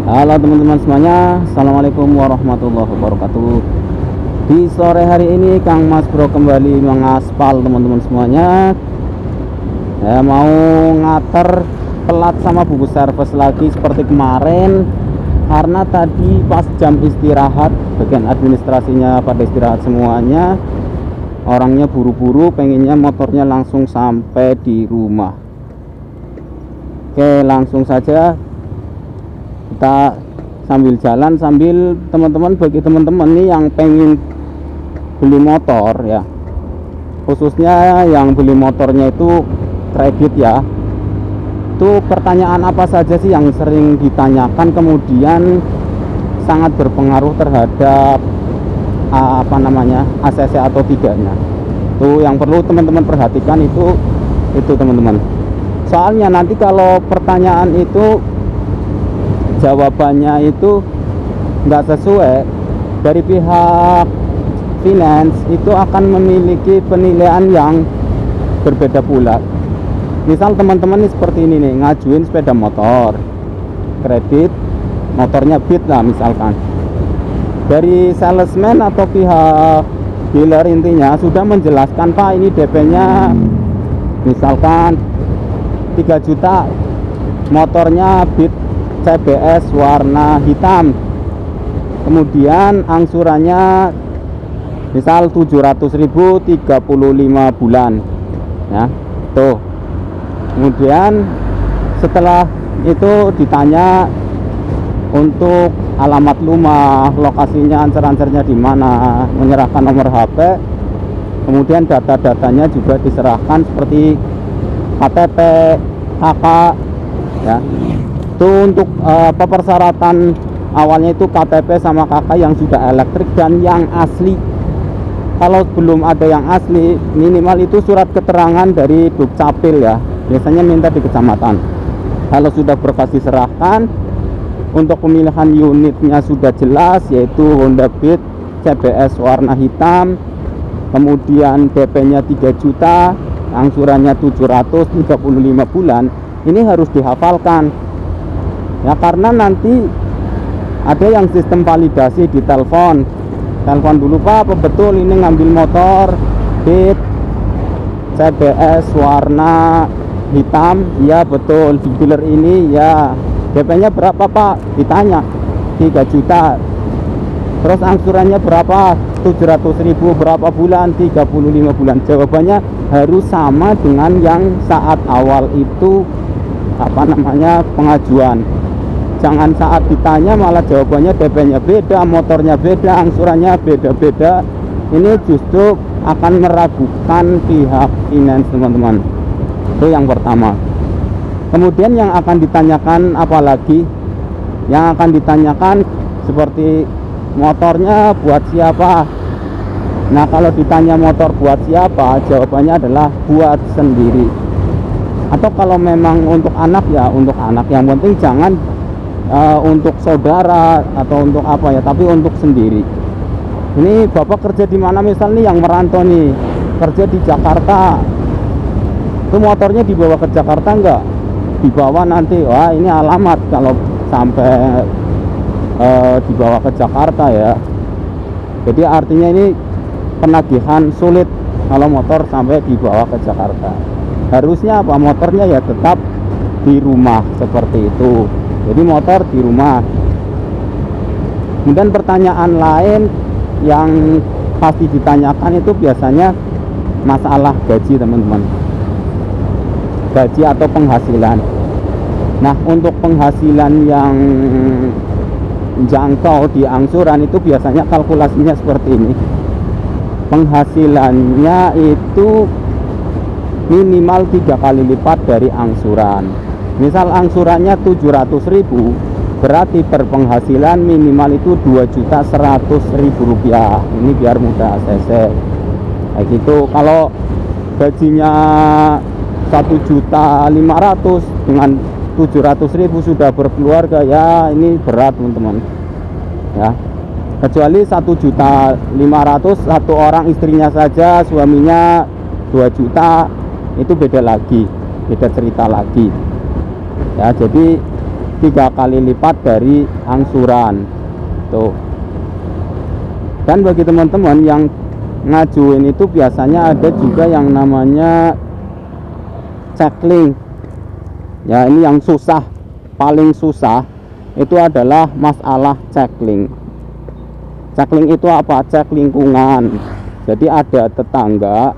Halo teman-teman semuanya, assalamualaikum warahmatullahi wabarakatuh. Di sore hari ini Kang Mas Bro kembali mengaspal teman-teman semuanya. Saya mau ngater pelat sama buku servis lagi seperti kemarin, karena tadi pas jam istirahat bagian administrasinya pada istirahat semuanya. Orangnya buru-buru, pengennya motornya langsung sampai di rumah. Oke, langsung saja kita sambil jalan, sambil bagi teman-teman nih yang pengen beli motor ya, khususnya yang beli motornya itu kredit ya. Itu pertanyaan apa saja sih yang sering ditanyakan, kemudian sangat berpengaruh terhadap ACC atau tidaknya. Itu yang perlu teman-teman perhatikan, itu teman-teman. Soalnya nanti kalau pertanyaan itu jawabannya itu nggak sesuai, dari pihak finance itu akan memiliki penilaian yang berbeda pula. Misal teman-teman nih seperti ini nih, ngajuin sepeda motor kredit, motornya Beat lah misalkan, dari salesman atau pihak dealer intinya sudah menjelaskan, Pak ini DP-nya misalkan 3 juta, motornya Beat CBS warna hitam, kemudian angsurannya misal 700.000 35 bulan ya. Tuh, kemudian setelah itu ditanya untuk alamat rumah, lokasinya, ancer-ancernya di mana, menyerahkan nomor HP, kemudian data-datanya juga diserahkan seperti KTP, KK ya. Itu untuk persyaratan awalnya itu KTP sama KK yang sudah elektrik dan yang asli. Kalau belum ada yang asli, minimal itu surat keterangan dari Dukcapil ya, biasanya minta di kecamatan. Kalau sudah berkas diserahkan, untuk pemilihan unitnya sudah jelas, yaitu Honda Beat CBS warna hitam, kemudian DP-nya 3 juta, angsurannya 735 bulan. Ini harus dihafalkan ya, karena nanti ada yang sistem validasi di telepon dulu, Pak apa betul ini ngambil motor Beat CBS warna hitam? Ya betul, di dealer ini ya. DP-nya berapa Pak? Ditanya 3 juta. Terus angsurannya berapa? 700.000, berapa bulan? 35 bulan. Jawabannya harus sama dengan yang saat awal itu pengajuan. Jangan saat ditanya malah jawabannya DP-nya beda, motornya beda, angsurannya beda-beda. Ini justru akan meragukan pihak finance teman-teman. Itu yang pertama. Kemudian yang akan ditanyakan apalagi? Yang akan ditanyakan seperti motornya buat siapa. Nah kalau ditanya motor buat siapa, jawabannya adalah buat sendiri. Atau kalau memang untuk anak ya untuk anak, yang penting jangan untuk saudara atau untuk apa ya, tapi untuk sendiri. Ini bapak kerja di mana misal nih, yang merantau nih, kerja di Jakarta, itu motornya dibawa ke Jakarta enggak? Dibawa nanti, wah ini alamat kalau sampai dibawa ke Jakarta ya. Jadi artinya ini penagihan sulit kalau motor sampai dibawa ke Jakarta. Harusnya apa, motornya ya tetap di rumah seperti itu. Jadi motor di rumah. Kemudian pertanyaan lain yang pasti ditanyakan itu biasanya masalah gaji teman-teman, gaji atau penghasilan. Nah untuk penghasilan yang jangkau di angsuran itu biasanya kalkulasinya seperti ini. Penghasilannya itu minimal 3 kali lipat dari angsuran. Misal angsurannya 700.000, berarti berpenghasilan minimal itu 2.100.000 rupiah. Ini biar mudah ACC kayak gitu. Kalau gajinya 1.500.000 dengan 700.000 sudah berkeluarga ya, ini berat teman-teman ya. Kecuali 1.500.000 satu orang, istrinya saja, suaminya 2 juta, itu beda lagi, beda cerita lagi ya. Jadi 3 kali lipat dari angsuran tuh. Dan bagi teman-teman yang ngajuin itu biasanya ada juga yang namanya checklink ya. Ini yang susah, paling susah itu adalah masalah checklink. Checklink itu apa? Cek lingkungan. Jadi ada tetangga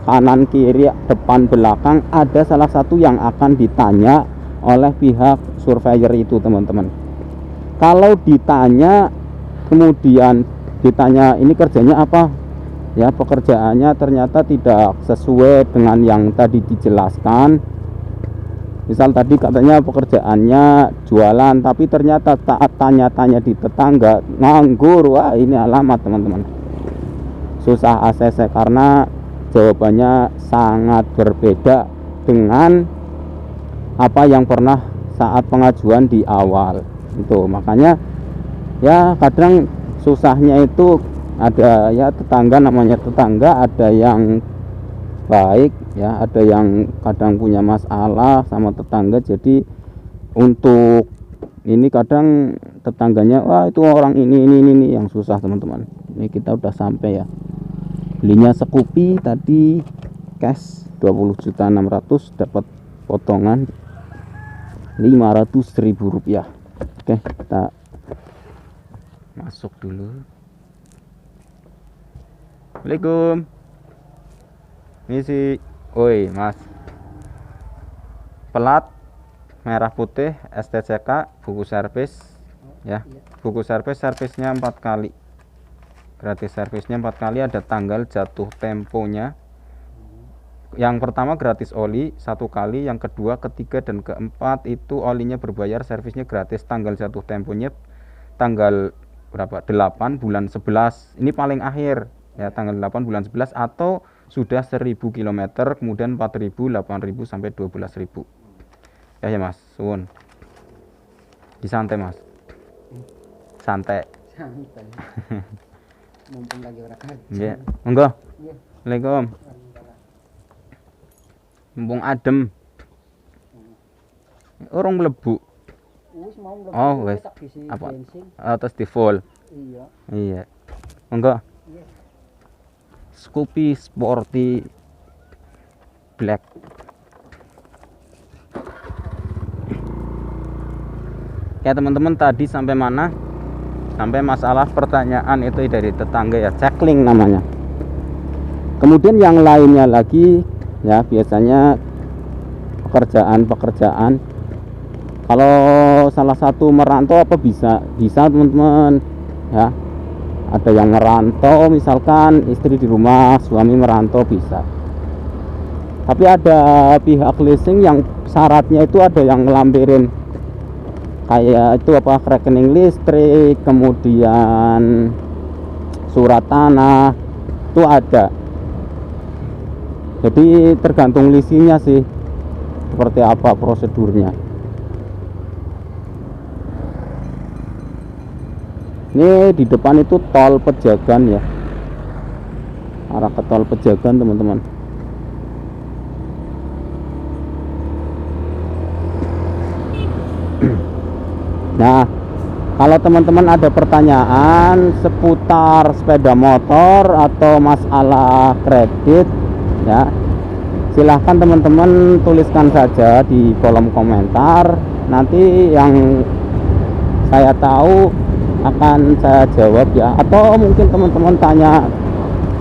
kanan kiri depan belakang, ada salah satu yang akan ditanya oleh pihak surveyor itu teman-teman. Kalau ditanya kemudian ditanya ini kerjanya apa ya, pekerjaannya ternyata tidak sesuai dengan yang tadi dijelaskan. Misal tadi katanya pekerjaannya jualan, tapi ternyata saat tanya-tanya di tetangga nganggur, wah ini alamat teman-teman, susah ACC karena jawabannya sangat berbeda dengan apa yang pernah saat pengajuan di awal itu. Makanya ya kadang susahnya itu ada ya, tetangga namanya tetangga, ada yang baik ya, ada yang kadang punya masalah sama tetangga. Jadi untuk ini kadang tetangganya wah itu orang ini yang susah teman-teman. Ini kita udah sampai ya, belinya Scoopy tadi cash 20.600.000, dapat potongan 500.000 rupiah. Oke, kita masuk dulu. Assalamualaikum. Misi, oi mas, pelat merah putih STCK, buku servis ya. Buku servisnya 4 kali, gratis servisnya 4 kali, ada tanggal jatuh temponya. Yang pertama gratis oli 1 kali, yang kedua, ketiga, dan keempat itu olinya berbayar, servisnya gratis. Tanggal jatuh temponya tanggal berapa? 8 bulan 11. Ini paling akhir ya, tanggal 8 bulan 11 atau sudah 1000 km, kemudian 4.000, 8.000 sampai 12.000. Ya mas, suwun. Disantai mas. Santai. Mumpung lagi ora kerja. Nggih. Monggo. Nggih. Assalamualaikum. Mumpung adem. Orang mlebu. Wis mau mlebu. Oh, wis. Tak isi Apa? bensin. Atas di full. Iya. Iya. Monggo. Iya. Scoopy Sporty Black. Ya teman-teman, tadi sampai mana? Sampai masalah pertanyaan itu dari tetangga ya, checklink namanya. Kemudian yang lainnya lagi ya, biasanya pekerjaan. Kalau salah satu merantau apa bisa teman-teman ya. Ada yang merantau, misalkan istri di rumah, suami merantau bisa. Tapi ada pihak leasing yang syaratnya itu ada yang ngelampirin kayak itu apa, rekening listrik, kemudian surat tanah, itu ada. Jadi tergantung leasingnya sih seperti apa prosedurnya. Ini di depan itu tol Pejagan ya, arah ke tol Pejagan teman-teman. Nah, kalau teman-teman ada pertanyaan seputar sepeda motor atau masalah kredit ya, silahkan teman-teman tuliskan saja di kolom komentar. Nanti yang saya tahu akan saya jawab ya. Atau mungkin teman-teman tanya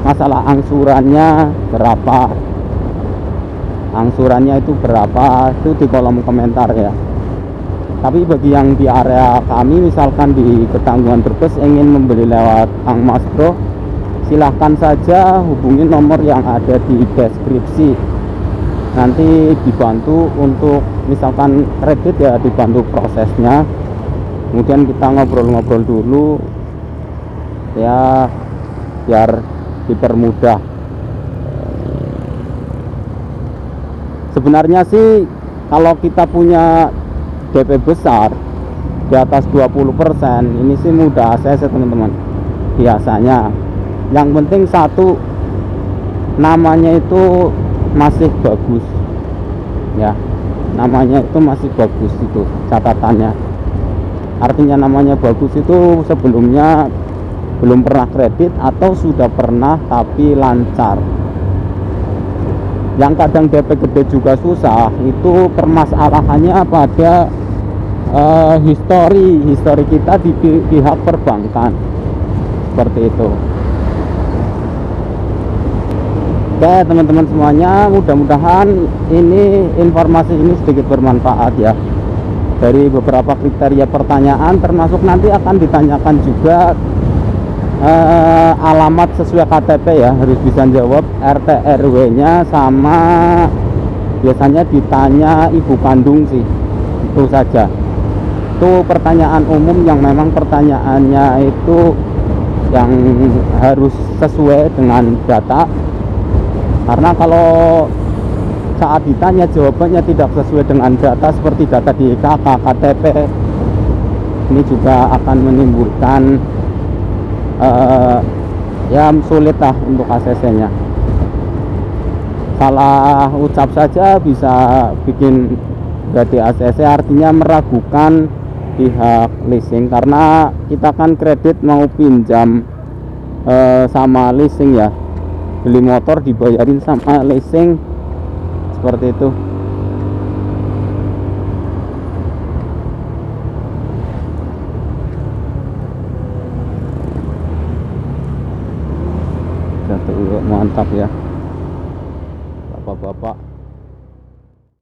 masalah angsurannya berapa, angsurannya itu berapa, itu di kolom komentar ya. Tapi bagi yang di area kami, misalkan di Ketanggungan Brebes, ingin membeli lewat Kang Mas Bro, silahkan saja hubungi nomor yang ada di deskripsi. Nanti dibantu untuk misalkan kredit ya, dibantu prosesnya. Kemudian kita ngobrol-ngobrol dulu ya, biar dipermudah. Sebenarnya sih kalau kita punya DP besar di atas 20%, ini sih mudah ACC teman-teman biasanya. Yang penting satu, namanya itu masih bagus ya, namanya itu masih bagus itu catatannya. Artinya namanya bagus itu sebelumnya belum pernah kredit atau sudah pernah tapi lancar. Yang kadang DP gede juga susah itu permasalahannya pada histori kita di pihak perbankan, seperti itu. Oke teman-teman semuanya, mudah-mudahan informasi ini sedikit bermanfaat ya. Dari beberapa kriteria pertanyaan termasuk nanti akan ditanyakan juga alamat sesuai KTP ya, harus bisa jawab RT RW nya, sama biasanya ditanya ibu kandung sih, itu saja. Itu pertanyaan umum yang memang pertanyaannya itu yang harus sesuai dengan data. Karena kalau saat ditanya jawabannya tidak sesuai dengan data seperti data di KK, KTP, ini juga akan menimbulkan ya sulit lah untuk ACC-nya. Salah ucap saja bisa bikin berarti ACC, artinya meragukan pihak leasing, karena kita kan kredit mau pinjam sama leasing ya. Beli motor dibayarin sama leasing, seperti itu. Mantap ya bapak-bapak.